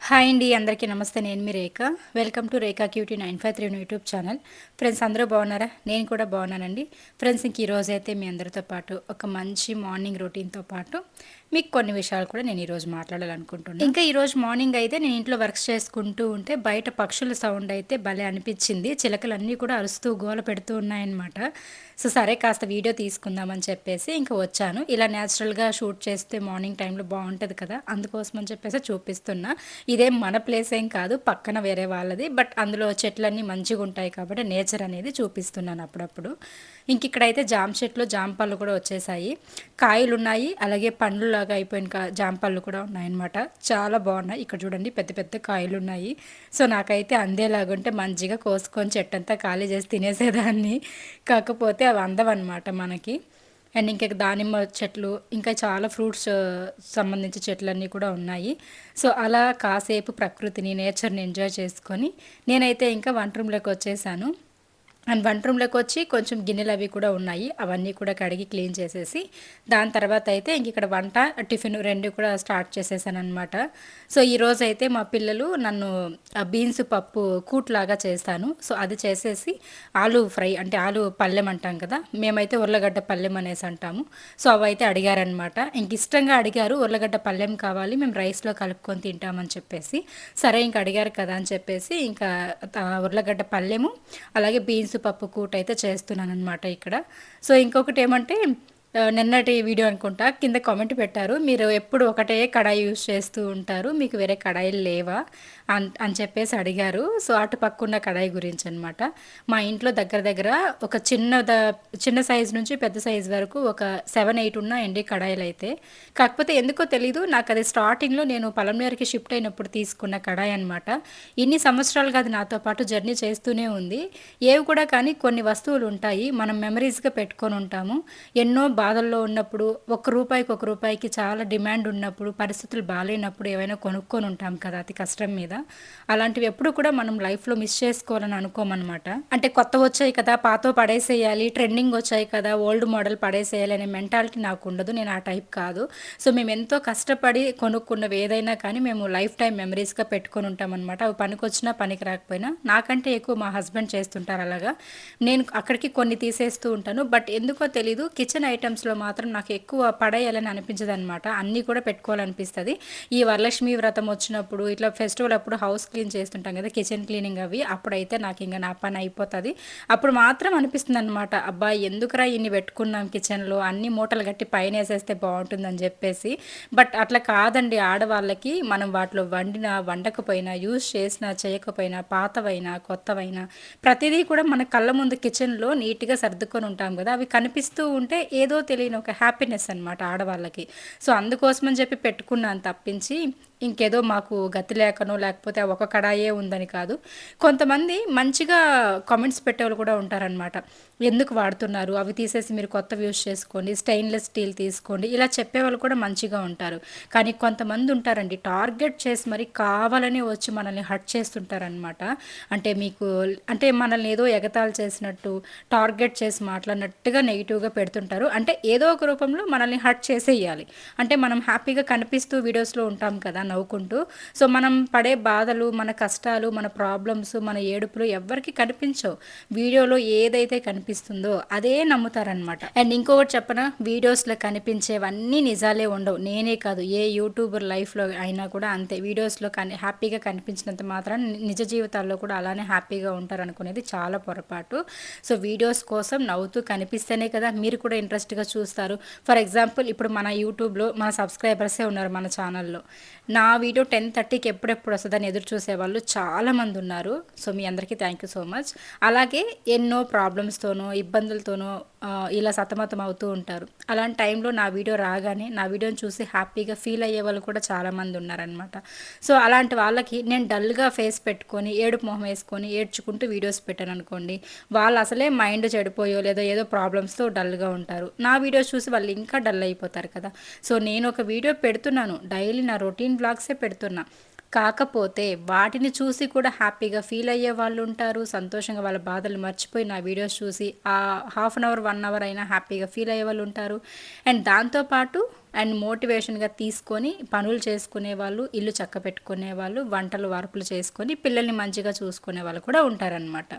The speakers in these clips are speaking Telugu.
హాయ్ అండి, అందరికీ నమస్తే. నేను మీ Rekha. Welcome to Rekha cutie 953 YouTube channel. Friends, అందరూ బాగున్నారా? నేను కూడా బాగున్నానండి. ఫ్రెండ్స్, ఇంక ఈరోజు అయితే మీ అందరితో పాటు ఒక మంచి మార్నింగ్ రొటీన్తో పాటు మీకు కొన్ని విషయాలు కూడా నేను ఈరోజు మాట్లాడాలనుకుంటున్నాను. ఇంకా ఈరోజు మార్నింగ్ అయితే నేను ఇంట్లో వర్క్స్ చేసుకుంటూ ఉంటే బయట పక్షుల సౌండ్ అయితే భలే అనిపించింది. చిలకలన్నీ కూడా అరుస్తూ గోల పెడుతూ ఉన్నాయన్నమాట. సో సరే, కాస్త వీడియో తీసుకుందామని చెప్పేసి ఇంకా వచ్చాను. ఇలా న్యాచురల్గా షూట్ చేస్తే మార్నింగ్ టైంలో బాగుంటుంది కదా, అందుకోసం అని చెప్పేసి చూపిస్తున్నా. ఇదేం మన ప్లేస్ ఏం కాదు, పక్కన వేరే వాళ్ళది. బట్ అందులో చెట్లన్నీ మంచిగా ఉంటాయి కాబట్టి నేచర్ అనేది చూపిస్తున్నాను అప్పుడప్పుడు. ఇంక ఇక్కడైతే జామ చెట్లు జామ పళ్ళు కూడా వచ్చేసాయి. కాయలు ఉన్నాయి, అలాగే పండ్లు లాగా అయిపోయిన జామ పళ్ళు కూడా ఉన్నాయన్నమాట. చాలా బాగున్నాయి. ఇక్కడ చూడండి, పెద్ద పెద్ద కాయలు ఉన్నాయి. సో నాకైతే అందేలాగుంటే మంచిగా కోసుకొని చెట్టంతా ఖాళీ చేసి తినేసేదాన్ని. కాకపోతే అవి అందవన్నమాట మనకి. అండ్ ఇంకా దానిమ్మ చెట్లు, ఇంకా చాలా ఫ్రూట్స్ సంబంధించిన చెట్లన్నీ కూడా ఉన్నాయి. సో అలా కాసేపు ప్రకృతిని, నేచర్ని ఎంజాయ్ చేసుకొని నేనైతే ఇంకా వంట రూమ్లోకి వచ్చేసాను. అండ్ వంట రూమ్లోకి వచ్చి కొంచెం గిన్నెలు అవి కూడా ఉన్నాయి, అవన్నీ కూడా కడిగి క్లీన్ చేసేసి దాని తర్వాత అయితే ఇంక ఇక్కడ వంట టిఫిన్ రెండు కూడా స్టార్ట్ చేసేసాను అనమాట. సో ఈరోజు అయితే మా పిల్లలు నన్ను బీన్స్ పప్పు కూట్లాగా చేస్తాను, సో అది చేసేసి ఆలు ఫ్రై అంటే ఆలు పల్లెం అంటాం కదా, మేమైతే ఉర్లగడ్డ పల్లెం అనేసి అంటాము. సో అవైతే అడిగారనమాట. ఇంక ఇష్టంగా అడిగారు, ఉర్లగడ్డ పల్లెం కావాలి, మేము రైస్లో కలుపుకొని తింటామని చెప్పేసి. సరే ఇంక అడిగారు కదా అని చెప్పేసి ఇంకా ఉర్లగడ్డ పల్లెము అలాగే బీన్స్ పప్పు కూట అయితే చేస్తున్నాను అనమాట ఇక్కడ. సో ఇంకొకటి ఏమంటే, నిన్నటి వీడియో అనుకుంటా కింద కామెంట్ పెట్టారు, మీరు ఎప్పుడు ఒకటే కడాయి యూజ్ చేస్తూ ఉంటారు, మీకు వేరే కడాయిలు లేవా అని చెప్పేసి అడిగారు. సో అటు పక్కన్న కడాయి గురించి అనమాట. మా ఇంట్లో దగ్గర దగ్గర ఒక చిన్న సైజు నుంచి పెద్ద సైజు వరకు ఒక 7-8 ఉన్నాయండి కడాయిలు అయితే. కాకపోతే ఎందుకో తెలీదు, నాకు అది స్టార్టింగ్లో నేను పలంనేరుకి షిఫ్ట్ అయినప్పుడు తీసుకున్న కడాయి అనమాట. ఇన్ని సంవత్సరాలుగా అది నాతో పాటు జర్నీ చేస్తూనే ఉంది. ఏవి కూడా కానీ కొన్ని వస్తువులు ఉంటాయి, మనం మెమరీస్గా పెట్టుకొని ఉంటాము. ఎన్నో బాధల్లో ఉన్నప్పుడు, రూపాయికి చాలా డిమాండ్ ఉన్నప్పుడు, పరిస్థితులు బాగాలేనప్పుడు ఏవైనా కొనుక్కొని ఉంటాం కదా అతి కష్టం మీద. అలాంటివి ఎప్పుడు కూడా మనం లైఫ్లో మిస్ చేసుకోవాలని అనుకోమన్నమాట. అంటే కొత్త వచ్చాయి కదా పాత పడేసేయాలి, ట్రెండింగ్ వచ్చాయి కదా ఓల్డ్ మోడల్ పడేసేయాలి అనే మెంటాలిటీ నాకు ఉండదు. నేను ఆ టైప్ కాదు. సో మేము ఎంతో కష్టపడి కొనుక్కున్నవి ఏదైనా కానీ మేము లైఫ్ టైం మెమరీస్గా పెట్టుకొని ఉంటాం అనమాట. అవి పనికొచ్చినా పనికి రాకపోయినా. నాకంటే ఎక్కువ మా హస్బెండ్ చేస్తుంటారు అలాగా. నేను అక్కడికి కొన్ని తీసేస్తూ ఉంటాను. బట్ ఎందుకో తెలీదు, కిచెన్ ఐటమ్స్లో మాత్రం నాకు ఎక్కువ పడేయాలని అనిపించదు అనమాట. అన్నీ కూడా పెట్టుకోవాలనిపిస్తుంది. ఈ వరలక్ష్మి వ్రతం వచ్చినప్పుడు, ఇట్లా ఫెస్టివల్ అప్పుడు హౌస్ క్లీన్ చేస్తుంటాం కదా, కిచెన్ క్లీనింగ్ అవి, అప్పుడైతే నాకు ఇంకా నా పని అయిపోతుంది. అప్పుడు మాత్రం అనిపిస్తుంది అనమాట, అబ్బాయి ఎందుకురా ఇన్ని పెట్టుకున్నాం కిచెన్లో, అన్ని మూటలు కట్టి పైన వేసేస్తే బాగుంటుందని చెప్పేసి. బట్ అట్లా కాదండి, ఆడవాళ్ళకి మనం వాటిలో వండకపోయినా, యూజ్ చేసినా చేయకపోయినా, పాతవైనా కొత్తవైనా ప్రతిదీ కూడా మన కళ్ళ ముందు కిచెన్లో నీట్గా సర్దుకొని ఉంటాం కదా, అవి కనిపిస్తూ ఉంటే ఏదో తెలియని ఒక హ్యాపీనెస్ అనమాట ఆడవాళ్ళకి. సో అందుకోసమని చెప్పి పెట్టుకున్నాను తప్పించి ఇంకేదో మాకు గతి లేకనో లేకపోతే ఒక కడాయే ఉందని కాదు. కొంతమంది మంచిగా కామెంట్స్ పెట్టేవాళ్ళు కూడా ఉంటారనమాట, ఎందుకు వాడుతున్నారు, అవి తీసేసి మీరు కొత్తవి యూజ్ చేసుకోండి, స్టెయిన్లెస్ స్టీల్ తీసుకోండి, ఇలా చెప్పేవాళ్ళు కూడా మంచిగా ఉంటారు. కానీ కొంతమంది ఉంటారండి, టార్గెట్ చేసి మరి కావాలని వచ్చి మనల్ని హర్ట్ చేస్తుంటారనమాట. అంటే మనల్ని ఏదో ఎగతాళి చేసినట్టు, టార్గెట్ చేసి మాట్లాడినట్టుగా నెగిటివ్గా పెడుతుంటారు. అంటే ఏదో ఒక రూపంలో మనల్ని హర్ట్ చేసేయాలి. అంటే మనం హ్యాపీగా కనిపిస్తూ వీడియోస్లో ఉంటాం కదా నవ్వుకుంటూ. సో మనం పడే బాధలు, మన కష్టాలు, మన ప్రాబ్లమ్స్, మన ఏడుపులు ఎవ్వరికి కనిపించవు. వీడియోలో ఏదైతే కనిపిస్తుందో అదే నమ్ముతారనమాట. అండ్ ఇంకొకటి చెప్పన, వీడియోస్లో కనిపించేవన్నీ నిజాలే ఉండవు. నేనే కాదు, ఏ యూట్యూబర్ లైఫ్లో అయినా కూడా అంతే. వీడియోస్లో హ్యాపీగా కనిపించినంత మాత్రం నిజ జీవితాల్లో కూడా అలానే హ్యాపీగా ఉంటారు అనుకునేది చాలా పొరపాటు. సో వీడియోస్ కోసం నవ్వుతూ కనిపిస్తేనే కదా మీరు కూడా ఇంట్రెస్ట్గా చూస్తారు. ఫర్ ఎగ్జాంపుల్, ఇప్పుడు మన యూట్యూబ్లో మన సబ్స్క్రైబర్సే ఉన్నారు మన ఛానల్లో. నా వీడియో 10:30కి ఎప్పుడెప్పుడు వస్తుందని ఎదురు చూసేవాళ్ళు చాలామంది ఉన్నారు. సో మీ అందరికీ థ్యాంక్ యూ సో మచ్. అలాగే ఎన్నో ప్రాబ్లమ్స్తోనో ఇబ్బందులతోనో ఇలా సతమతం అవుతూ ఉంటారు. అలాంటి టైంలో నా వీడియో రాగానే నా వీడియోని చూసి హ్యాపీగా ఫీల్ అయ్యే వాళ్ళు కూడా చాలామంది ఉన్నారనమాట. సో అలాంటి వాళ్ళకి నేను డల్గా ఫేస్ పెట్టుకొని ఏడుపు మొహం వేసుకొని ఏడ్చుకుంటూ వీడియోస్ పెట్టాను అనుకోండి, వాళ్ళు అసలే మైండ్ చెడిపోయో లేదా ఏదో ప్రాబ్లమ్స్తో డల్గా ఉంటారు. నా వీడియోస్ చూసి వాళ్ళు ఇంకా డల్ అయిపోతారు కదా. సో నేను ఒక వీడియో పెడుతున్నాను, డైలీ నా రొటీన్ బ్లాగ్సే పెడుతున్నా. కాకపోతే వాటిని చూసి కూడా హ్యాపీగా ఫీల్ అయ్యే వాళ్ళు ఉంటారు. సంతోషంగా వాళ్ళ బాధలు మర్చిపోయి నా వీడియోస్ చూసి ఆ హాఫ్ అన్ అవర్ 1 అవర్ అయినా హ్యాపీగా ఫీల్ అయ్యే వాళ్ళు ఉంటారు. అండ్ దాంతోపాటు అండ్ మోటివేషన్గా తీసుకొని పనులు చేసుకునే వాళ్ళు, ఇల్లు చక్క పెట్టుకునే వాళ్ళు, వంటలు వార్పులు చేసుకొని పిల్లల్ని మంచిగా చూసుకునే వాళ్ళు కూడా ఉంటారనమాట.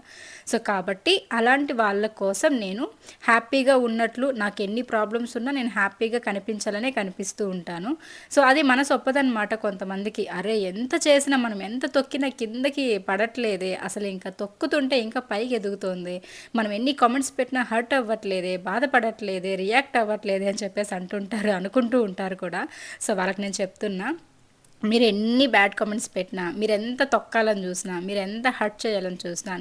సో కాబట్టి అలాంటి వాళ్ళ కోసం నేను హ్యాపీగా ఉన్నట్లు, నాకు ఎన్ని ప్రాబ్లమ్స్ ఉన్నా నేను హ్యాపీగా కనిపించాలనే కనిపిస్తూ ఉంటాను. సో అది మనసు ఒప్పదనమాట కొంతమందికి. అరే ఎంత చేసినా, మనం ఎంత తొక్కినా కిందకి పడట్లేదే, అసలు ఇంకా తొక్కుతుంటే ఇంకా పైకి ఎదుగుతుంది, మనం ఎన్ని కామెంట్స్ పెట్టినా హర్ట్ అవ్వట్లేదే, బాధపడట్లేదే, రియాక్ట్ అవ్వట్లేదే అని చెప్పేసి అంటుంటారు, అనుకుంటూ ఉంటారు కూడా. సో వాళ్ళకి నేను చెప్తున్నా, మీరు ఎన్ని బ్యాడ్ కామెంట్స్ పెట్టినా, మీరు ఎంత తొక్కాలని చూసినా, మీరు ఎంత హర్ట్ చేయాలని చూసినా,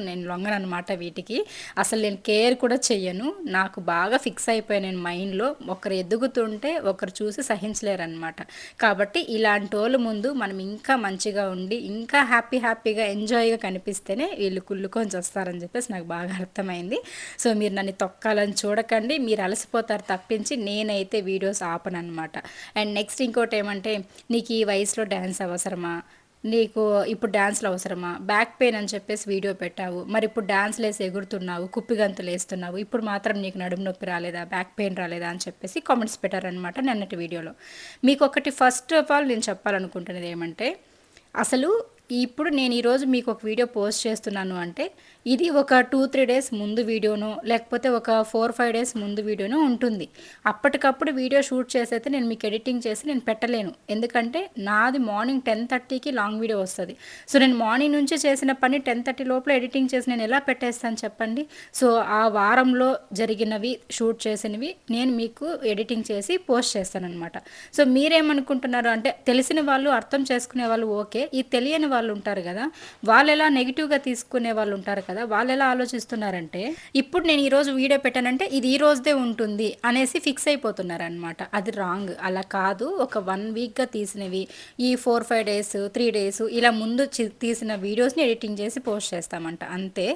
నేను లొంగనమాట వీటికి. అసలు నేను కేర్ కూడా చెయ్యను. నాకు బాగా ఫిక్స్ అయిపోయాను నేను మైండ్లో, ఒకరు ఎదుగుతుంటే ఒకరు చూసి సహించలేరనమాట. కాబట్టి ఇలాంటి వాళ్ళ ముందు మనం ఇంకా మంచిగా ఉండి, ఇంకా హ్యాపీగా ఎంజాయ్గా కనిపిస్తేనే వీళ్ళు కుళ్ళుకొని వస్తారని చెప్పేసి నాకు బాగా అర్థమైంది. సో మీరు నన్ను తొక్కాలని చూడకండి, మీరు అలసిపోతారు తప్పించి నేనైతే వీడియోస్ ఆపనమాట. అండ్ నెక్స్ట్ ఇంకోటి ఏమంటే, నీకు ఈ వయసులో డ్యాన్స్ అవసరమా, నీకు ఇప్పుడు డ్యాన్స్లు అవసరమా, బ్యాక్ పెయిన్ అని చెప్పేసి వీడియో పెట్టావు, మరి ఇప్పుడు డ్యాన్స్లు వేసి ఎగురుతున్నావు, కుప్పిగంతులు వేస్తున్నావు, ఇప్పుడు మాత్రం నీకు నడుము నొప్పి రాలేదా, బ్యాక్ పెయిన్ రాలేదా అని చెప్పేసి కామెంట్స్ పెట్టారనమాట నిన్నటి వీడియోలో. మీకు ఒకటి ఫస్ట్ ఆఫ్ ఆల్ నేను చెప్పాలనుకుంటున్నది ఏమంటే, అసలు ఇప్పుడు నేను ఈరోజు మీకు ఒక వీడియో పోస్ట్ చేస్తున్నాను అంటే ఇది ఒక 2-3 డేస్ ముందు వీడియోనో లేకపోతే ఒక 4-5 డేస్ ముందు వీడియోనో ఉంటుంది. అప్పటికప్పుడు వీడియో షూట్ చేసి అయితే నేను మీకు ఎడిటింగ్ చేసి నేను పెట్టలేను. ఎందుకంటే నాది మార్నింగ్ 10:30కి లాంగ్ వీడియో వస్తుంది. సో నేను మార్నింగ్ నుంచి చేసిన పని 10:30 లోపల ఎడిటింగ్ చేసి నేను ఎలా పెట్టేస్తాను చెప్పండి. సో ఆ వారంలో జరిగినవి షూట్ చేసినవి నేను మీకు ఎడిటింగ్ చేసి పోస్ట్ చేస్తానన్నమాట. సో మీరేమనుకుంటున్నారు అంటే, తెలిసిన వాళ్ళు అర్థం చేసుకునే వాళ్ళు ఓకే, ఈ తెలియని వాళ్ళు ఉంటారు కదా, వాళ్ళు ఎలా నెగిటివ్గా తీసుకునే వాళ్ళు ఉంటారు కదా, వాళ్ళు ఎలా ఆలోచిస్తున్నారంటే, ఇప్పుడు నేను ఈరోజు వీడియో పెట్టానంటే ఇది ఈ రోజుదే ఉంటుంది అనేసి ఫిక్స్ అయిపోతున్నారనమాట. అది రాంగ్. అలా కాదు. ఒక 1 వీక్గా తీసినవి, ఈ 4-5 డేస్ 3 డేస్ ఇలా ముందు తీసిన వీడియోస్ని ఎడిటింగ్ చేసి పోస్ట్ చేస్తామంట అంతే.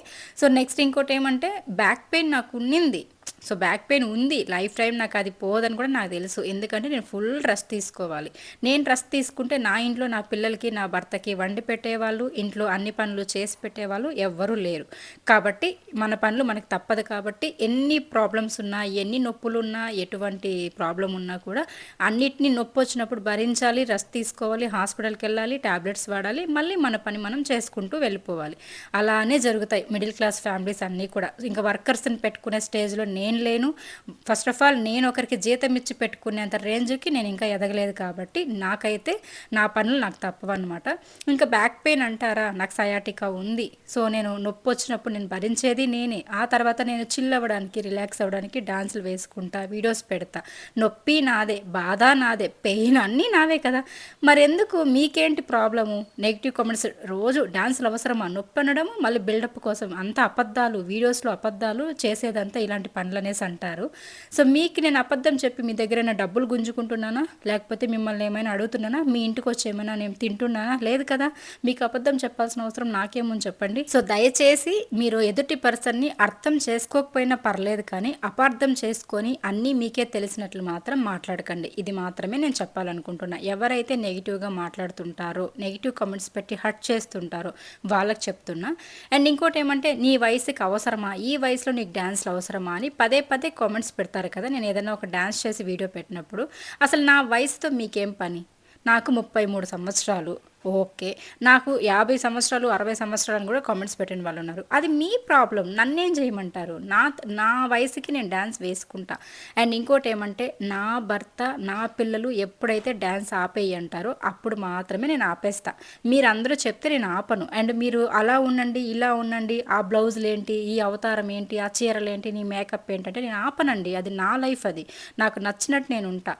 సో నెక్స్ట్ ఇంకోటి ఏమంటే, బ్యాక్ పెయిన్ నాకు ఉన్నింది. సో బ్యాక్ పెయిన్ ఉంది, లైఫ్ టైం నాకు అది పోదని కూడా నాకు తెలుసు. ఎందుకంటే నేను ఫుల్ రెస్ట్ తీసుకోవాలి. నేను రెస్ట్ తీసుకుంటే నా ఇంట్లో నా పిల్లలకి నా భర్తకి వండి పెట్టేవాళ్ళు, ఇంట్లో అన్ని పనులు చేసి పెట్టేవాళ్ళు ఎవ్వరూ లేరు. కాబట్టి మన పనులు మనకు తప్పదు. కాబట్టి ఎన్ని ప్రాబ్లమ్స్ ఉన్నా, ఎన్ని నొప్పులు ఉన్నా, ఎటువంటి ప్రాబ్లం ఉన్నా కూడా అన్నిటినీ నొప్పి వచ్చినప్పుడు భరించాలి, రెస్ట్ తీసుకోవాలి, హాస్పిటల్కి వెళ్ళాలి, ట్యాబ్లెట్స్ వాడాలి, మళ్ళీ మన పని మనం చేసుకుంటూ వెళ్ళిపోవాలి. అలానే జరుగుతాయి మిడిల్ క్లాస్ ఫ్యామిలీస్ అన్నీ కూడా. ఇంకా వర్కర్స్ని పెట్టుకునే స్టేజ్లో నేను లేను. ఫస్ట్ ఆఫ్ ఆల్ నేను ఒకరికి జీతం ఇచ్చి పెట్టుకునేంత రేంజ్కి నేను ఇంకా ఎదగలేదు. కాబట్టి నాకైతే నా పనులు నాకు తప్పవన్నమాట. ఇంకా బ్యాక్ పెయిన్ అంటారా, నాకు సయాటికా ఉంది. సో నేను నొప్పి వచ్చినప్పుడు నేను భరించేది నేనే. ఆ తర్వాత నేను చిల్ అవ్వడానికి, రిలాక్స్ అవ్వడానికి డాన్సులు వేసుకుంటా, వీడియోస్ పెడతా. నొప్పి నాదే, బాధ నాదే, పెయిన్ అన్నీ నావే కదా. మరి ఎందుకు మీకేంటి ప్రాబ్లము? నెగిటివ్ కామెంట్స్ రోజు డాన్సులు అవసరమా, నొప్పి అనడము, మళ్ళీ బిల్డప్ కోసం అంత అబద్ధాలు, వీడియోస్లో అబద్ధాలు చేసేదంతా ఇలాంటి పనులు అనేసి అంటారు. సో మీకు నేను అబద్ధం చెప్పి మీ దగ్గర డబ్బులు గుంజుకుంటున్నానా, లేకపోతే మిమ్మల్ని ఏమైనా అడుగుతున్నానా, మీ ఇంటికి వచ్చి ఏమైనా నేను తింటున్నానా? లేదు కదా. మీకు అబద్ధం చెప్పాల్సిన అవసరం నాకేమని చెప్పండి. సో దయచేసి మీరు ఎదుటి పర్సన్ని అర్థం చేసుకోకపోయినా పర్లేదు, కానీ అపార్థం చేసుకొని అన్నీ మీకే తెలిసినట్లు మాత్రం మాట్లాడకండి. ఇది మాత్రమే నేను చెప్పాలనుకుంటున్నా. ఎవరైతే నెగిటివ్గా మాట్లాడుతుంటారో, నెగిటివ్ కామెంట్స్ పెట్టి హర్ట్ చేస్తుంటారో వాళ్ళకి చెప్తున్నా. అండ్ ఇంకోటి ఏమంటే, నీ వయసుకి అవసరమా, ఈ వయసులో నీకు డ్యాన్స్లు అవసరమా అని పదే కామెంట్స్ పెడతారు కదా. నేను ఏదైనా ఒక డ్యాన్స్ చేసి వీడియో పెట్టినప్పుడు, అసలు నా వయసుతో మీకేం పని? నాకు 33 సంవత్సరాలు, ఓకే. నాకు 50 సంవత్సరాలు 60 సంవత్సరాలు కూడా కామెంట్స్ పెట్టిన వాళ్ళు ఉన్నారు. అది మీ ప్రాబ్లం, నన్నేం చేయమంటారు? నా వయసుకి నేను డ్యాన్స్ వేసుకుంటా. అండ్ ఇంకోటి ఏమంటే, నా భర్త నా పిల్లలు ఎప్పుడైతే డ్యాన్స్ ఆపేయి అంటారో అప్పుడు మాత్రమే నేను ఆపేస్తా. మీరందరూ చెప్తే నేను ఆపను. అండ్ మీరు అలా ఉండండి, ఇలా ఉండండి, ఆ బ్లౌజులు ఏంటి, ఈ అవతారం ఏంటి, ఆ చీరలు ఏంటి, నీ మేకప్ ఏంటంటే నేను ఆపనండి. అది నా లైఫ్, అది నాకు నచ్చినట్టు నేను ఉంటా.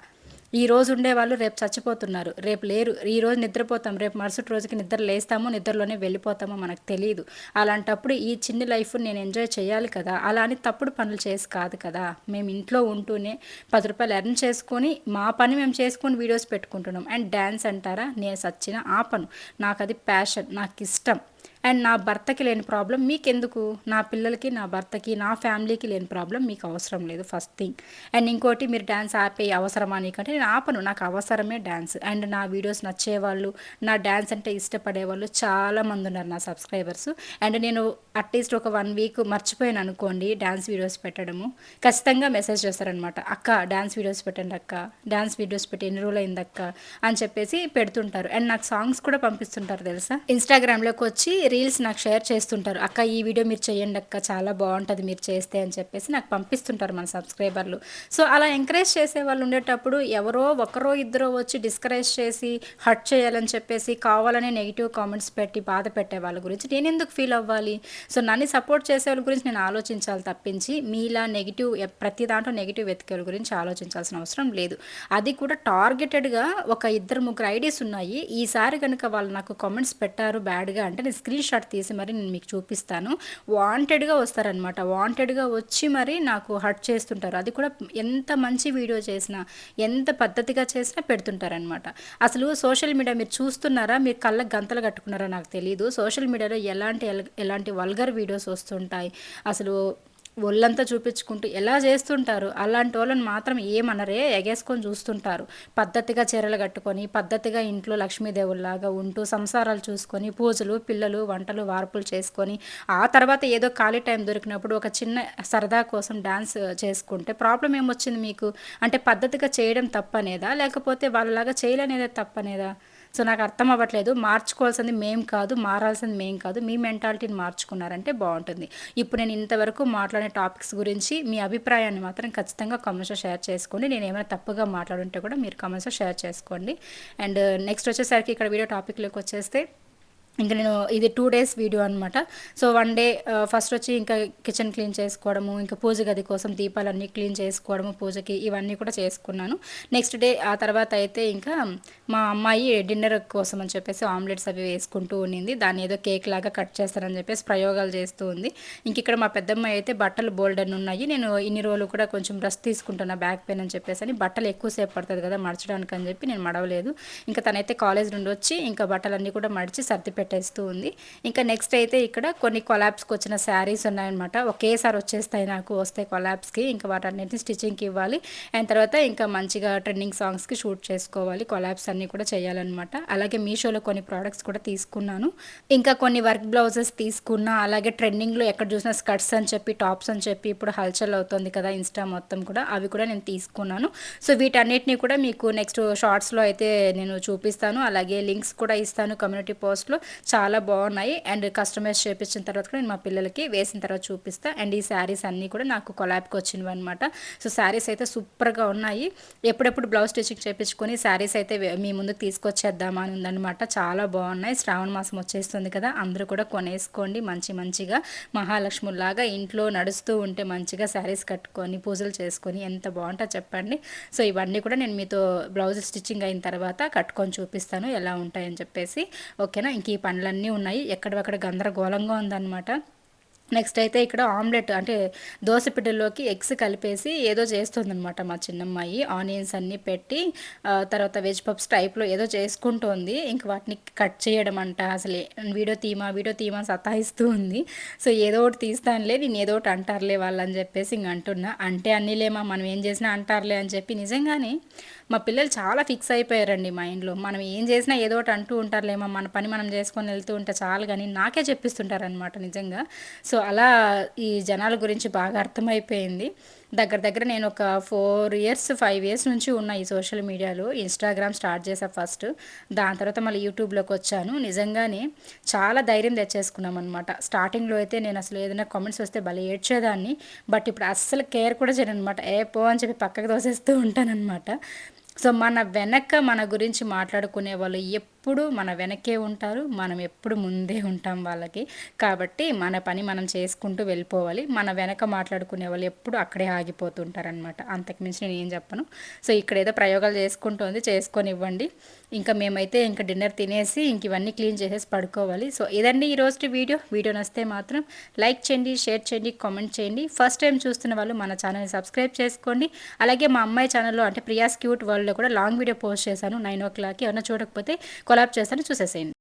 ఈ రోజు ఉండేవాళ్ళు రేపు చచ్చిపోతున్నారు, రేపు లేరు. ఈ రోజు నిద్రపోతాం, రేపు మరుసటి రోజుకి నిద్ర లేస్తామో నిద్రలోనే వెళ్ళిపోతామో మనకు తెలియదు. అలాంటప్పుడు ఈ చిన్న లైఫ్ నేను ఎంజాయ్ చేయాలి కదా. అలా అని తప్పుడు పనులు చేసి కాదు కదా. మేము ఇంట్లో ఉంటూనే 10 రూపాయలు ఎర్న్ చేసుకొని మా పని మేము చేసుకొని వీడియోస్ పెట్టుకుంటున్నాం. అండ్ డ్యాన్స్ అంటారా, నేను సచ్చిన ఆపను. నాకు అది ప్యాషన్, నాకు ఇష్టం. అండ్ నా భర్తకి లేని ప్రాబ్లం మీకెందుకు? నా పిల్లలకి, నా భర్తకి, నా ఫ్యామిలీకి లేని ప్రాబ్లం మీకు అవసరం లేదు ఫస్ట్ థింగ్. అండ్ ఇంకోటి మీరు డాన్స్ ఆపే అవసరమా నీకంటే నేను ఆపను. నాకు అవసరమే డాన్స్. అండ్ నా వీడియోస్ నచ్చేవాళ్ళు, నా డాన్స్ అంటే ఇష్టపడేవాళ్ళు చాలామంది ఉన్నారు నా సబ్స్క్రైబర్స్. అండ్ నేను అట్లీస్ట్ ఒక 1 వీక్ మర్చిపోయాను అనుకోండి డాన్స్ వీడియోస్ పెట్టడము, ఖచ్చితంగా మెసేజ్ చేస్తారనమాట. అక్క డాన్స్ వీడియోస్ పెట్టండి అక్క, డాన్స్ వీడియోస్ పెట్టి ఎన్ని రోజులు అయింది అక్క అని చెప్పేసి పెడుతుంటారు. అండ్ నాకు సాంగ్స్ కూడా పంపిస్తుంటారు తెలుసా. ఇన్స్టాగ్రామ్లోకి వచ్చి రీల్స్ నాకు షేర్ చేస్తుంటారు. అక్క ఈ వీడియో మీరు చేయండి అక్క, చాలా బాగుంటుంది మీరు చేస్తే అని చెప్పేసి నాకు పంపిస్తుంటారు మన సబ్స్క్రైబర్లు. సో అలా ఎంకరేజ్ చేసే వాళ్ళు ఉండేటప్పుడు ఎవరో ఒకరో ఇద్దరో వచ్చి డిస్కరేజ్ చేసి హర్ట్ చేయాలని చెప్పేసి కావాలని నెగిటివ్ కామెంట్స్ పెట్టి బాధ పెట్టే వాళ్ళ గురించి నేను ఎందుకు ఫీల్ అవ్వాలి? సో నన్ను సపోర్ట్ చేసే వాళ్ళ గురించి నేను ఆలోచించాలి తప్పించి మీలా నెగిటివ్ ప్రతి దాంట్లో నెగిటివ్ వెతికే వాళ్ళ గురించి ఆలోచించాల్సిన అవసరం లేదు. అది కూడా టార్గెటెడ్గా ఒక 2-3 ఐడీస్ ఉన్నాయి. ఈసారి కనుక వాళ్ళు నాకు కామెంట్స్ పెట్టారు బ్యాడ్గా అంటే నేను స్క్రీన్ షాట్ తీసి మరి నేను మీకు చూపిస్తాను. వాంటెడ్గా వస్తారనమాట. వాంటెడ్గా వచ్చి మరి నాకు హర్ట్ చేస్తుంటారు. అది కూడా ఎంత మంచి వీడియో చేసినా, ఎంత పద్ధతిగా చేసినా పెడుతుంటారనమాట. అసలు సోషల్ మీడియా మీరు చూస్తున్నారా, మీరు కళ్ళకు గంతలు కట్టుకున్నారా నాకు తెలీదు. సోషల్ మీడియాలో ఎలాంటి వల్గర్ వీడియోస్ వస్తుంటాయి. అసలు ఒళ్ళంతా చూపించుకుంటూ ఎలా చేస్తుంటారు. అలాంటి వాళ్ళని మాత్రం ఏమనరే, ఎగేసుకొని చూస్తుంటారు. పద్ధతిగా చీరలు కట్టుకొని పద్ధతిగా ఇంట్లో లక్ష్మీదేవుల్లాగా ఉంటూ సంసారాలు చూసుకొని పూజలు పిల్లలు వంటలు వార్పులు చేసుకొని ఆ తర్వాత ఏదో ఖాళీ టైం దొరికినప్పుడు ఒక చిన్న సరదా కోసం డాన్స్ చేసుకుంటే ప్రాబ్లం ఏమొచ్చింది మీకు? అంటే పద్ధతిగా చేయడం తప్పనేదా, లేకపోతే వాళ్ళలాగా చేయలేనేదే తప్పనేదా? సో నాకు అర్థం అవ్వట్లేదు. మార్చుకోవాల్సింది మేము కాదు, మారాల్సింది మేము కాదు. మీ మెంటాలిటీని మార్చుకున్నారంటే బాగుంటుంది. ఇప్పుడు నేను ఇంతవరకు మాట్లాడే టాపిక్స్ గురించి మీ అభిప్రాయాన్ని మాత్రం ఖచ్చితంగా కామెంట్స్లో షేర్ చేసుకోండి. నేను ఏమైనా తప్పుగా మాట్లాడుంటే కూడా మీరు కామెంట్స్లో షేర్ చేసుకోండి. అండ్ నెక్స్ట్ వచ్చేసరికి ఇక్కడ వీడియో టాపిక్లోకి వచ్చేస్తే ఇంకా నేను ఇది 2 డేస్ వీడియో అనమాట. సో 1 డే ఫస్ట్ వచ్చి ఇంకా కిచెన్ క్లీన్ చేసుకోవడము, ఇంకా పూజ గది కోసం దీపాలన్నీ క్లీన్ చేసుకోవడము, పూజకి ఇవన్నీ కూడా చేసుకున్నాను. నెక్స్ట్ డే ఆ తర్వాత అయితే ఇంకా మా అమ్మాయి డిన్నర్ కోసం అని చెప్పేసి ఆమ్లెట్స్ అవి వేసుకుంటూ ఉన్నింది. దాన్ని ఏదో కేక్ లాగా కట్ చేస్తారని చెప్పేసి ప్రయోగాలు చేస్తూ ఉంది. ఇంక ఇక్కడ మా పెద్దమ్మాయి అయితే బట్టలు బోల్డన్ ఉన్నాయి. నేను ఇన్ని రోజులు కూడా కొంచెం రెస్ట్ తీసుకుంటున్నా బ్యాక్ పెయిన్ అని చెప్పేసి అని, బట్టలు ఎక్కువసేపు పడుతుంది కదా మడచడానికి అని చెప్పి నేను మడవలేదు. ఇంకా తనైతే కాలేజ్ నుండి వచ్చి ఇంకా బట్టలన్నీ కూడా మడిచి సర్ది పెట్టేస్తూ ఉంది. ఇంకా నెక్స్ట్ అయితే ఇక్కడ కొన్ని కొలాబ్స్కి వచ్చిన శారీస్ ఉన్నాయన్నమాట. ఒకేసారి వచ్చేస్తాయి నాకు, వస్తాయి కొలాబ్స్కి. ఇంకా వాటన్నిటిని స్టిచ్చింగ్కి ఇవ్వాలి. అండ్ తర్వాత ఇంకా మంచిగా ట్రెండింగ్ సాంగ్స్కి షూట్ చేసుకోవాలి. కొలాబ్స్ అన్నీ కూడా చేయాలన్నమాట. అలాగే మీషోలో కొన్ని ప్రోడక్ట్స్ కూడా తీసుకున్నాను. ఇంకా కొన్ని వర్క్ బ్లౌజెస్ తీసుకున్నా. అలాగే ట్రెండింగ్లో ఎక్కడ చూసినా స్కర్ట్స్ అని చెప్పి టాప్స్ అని చెప్పి ఇప్పుడు హల్చల్ అవుతుంది కదా ఇన్స్టా మొత్తం కూడా, అవి కూడా నేను తీసుకున్నాను. సో వీటన్నిటిని కూడా మీకు నెక్స్ట్ షార్ట్స్లో అయితే నేను చూపిస్తాను. అలాగే లింక్స్ కూడా ఇస్తాను కమ్యూనిటీ పోస్ట్లో. చాలా బాగున్నాయి. అండ్ కస్టమైజ్ చేయించిన తర్వాత కూడా నేను మా పిల్లలకి వేసిన తర్వాత చూపిస్తాను. అండ్ ఈ శారీస్ అన్నీ కూడా నాకు కొలాబ్కి వచ్చినవి అనమాట. సో శారీస్ అయితే సూపర్గా ఉన్నాయి. ఎప్పుడెప్పుడు బ్లౌజ్ స్టిచ్చింగ్ చేయించుకొని శారీస్ అయితే మీ ముందుకు తీసుకొచ్చేద్దామా అని ఉందన్నమాట. చాలా బాగున్నాయి. శ్రావణ మాసం వచ్చేస్తుంది కదా, అందరూ కూడా కొనేసుకోండి. మంచిగా మహాలక్ష్ములాగా ఇంట్లో నడుస్తూ ఉంటే మంచిగా శారీస్ కట్టుకొని పూజలు చేసుకొని ఎంత బాగుంటుందో చెప్పండి. సో ఇవన్నీ కూడా నేను మీతో బ్లౌజ్ స్టిచ్చింగ్ అయిన తర్వాత కట్టుకొని చూపిస్తాను ఎలా ఉంటాయని చెప్పేసి. ఓకేనా. ఇంక ఈ పనులన్నీ ఉన్నాయి. ఎక్కడక్కడ గందరగోళంగా ఉందన్నమాట. నెక్స్ట్ అయితే ఇక్కడ ఆమ్లెట్ అంటే దోశ పిండిలోకి ఎగ్స్ కలిపేసి ఏదో చేస్తుందనమాట మా చిన్నమ్మాయి. ఆనియన్స్ అన్నీ పెట్టి తర్వాత వెజ్ పప్స్ టైప్లో ఏదో చేసుకుంటోంది. ఇంక వాటిని కట్ చేయడం అంట. అసలు వీడియో తీమా సతాయిస్తూ ఉంది. సో ఏదో ఒకటి తీస్తానులే, నేను ఏదో ఒకటి అంటారులే వాళ్ళని చెప్పేసి ఇంక అంటున్నా. అంటే అన్నీలేమా, మనం ఏం చేసినా అంటారులే అని చెప్పి. నిజంగానే మా పిల్లలు చాలా ఫిక్స్ అయిపోయారండి మైండ్లో. మనం ఏం చేసినా ఏదో ఒకటి అంటూ ఉంటారులేమో, మన పని మనం చేసుకొని వెళ్తూ ఉంటే చాలు కానీ నాకే చెప్పిస్తుంటారనమాట నిజంగా. సో అలా ఈ జనాల గురించి బాగా అర్థమైపోయింది. దగ్గర నేను ఒక 5 ఇయర్స్ నుంచి ఉన్న ఈ సోషల్ మీడియాలో. ఇన్స్టాగ్రామ్ స్టార్ట్ చేసా ఫస్ట్, దాని తర్వాత మళ్ళీ యూట్యూబ్లోకి వచ్చాను. నిజంగానే చాలా ధైర్యం తెచ్చేసుకున్నాం అనమాట. స్టార్టింగ్లో అయితే నేను అసలు ఏదైనా కామెంట్స్ వస్తే భలే ఏడ్చేదాన్ని. బట్ ఇప్పుడు అస్సలు కేర్ కూడా చేయను అనమాట. పో అని చెప్పి పక్కకు దోసేస్తూ ఉంటానన్నమాట. సో మన వెనక మన గురించి మాట్లాడుకునే వాళ్ళు ఎప్పుడు మన వెనకే ఉంటారు, మనం ఎప్పుడు ముందే ఉంటాం వాళ్ళకి. కాబట్టి మన పని మనం చేసుకుంటూ వెళ్ళిపోవాలి. మన వెనక మాట్లాడుకునే వాళ్ళు ఎప్పుడు అక్కడే ఆగిపోతుంటారనమాట. అంతకుమించి నేను ఏం చెప్పను. సో ఇక్కడ ఏదో ప్రయోగాలు చేసుకుంటోంది, చేసుకొని ఇవ్వండి. ఇంకా మేమైతే ఇంకా డిన్నర్ తినేసి ఇంక ఇవన్నీ క్లీన్ చేసేసి పడుకోవాలి. సో ఇదండి ఈరోజు వీడియో నచ్చితే మాత్రం లైక్ చేయండి, షేర్ చేయండి, కామెంట్ చేయండి. ఫస్ట్ టైం చూస్తున్న వాళ్ళు మన ఛానల్ని సబ్స్క్రైబ్ చేసుకోండి. అలాగే మా అమ్మాయి ఛానల్లో అంటే ప్రియాస్ క్యూట్ వరల్డ్లో కూడా లాంగ్ వీడియో పోస్ట్ చేశాను 9 o'clockకి. ఎవరైనా చూడకపోతే కొలాబ్ చేస్తాను, చూసేసేయండి.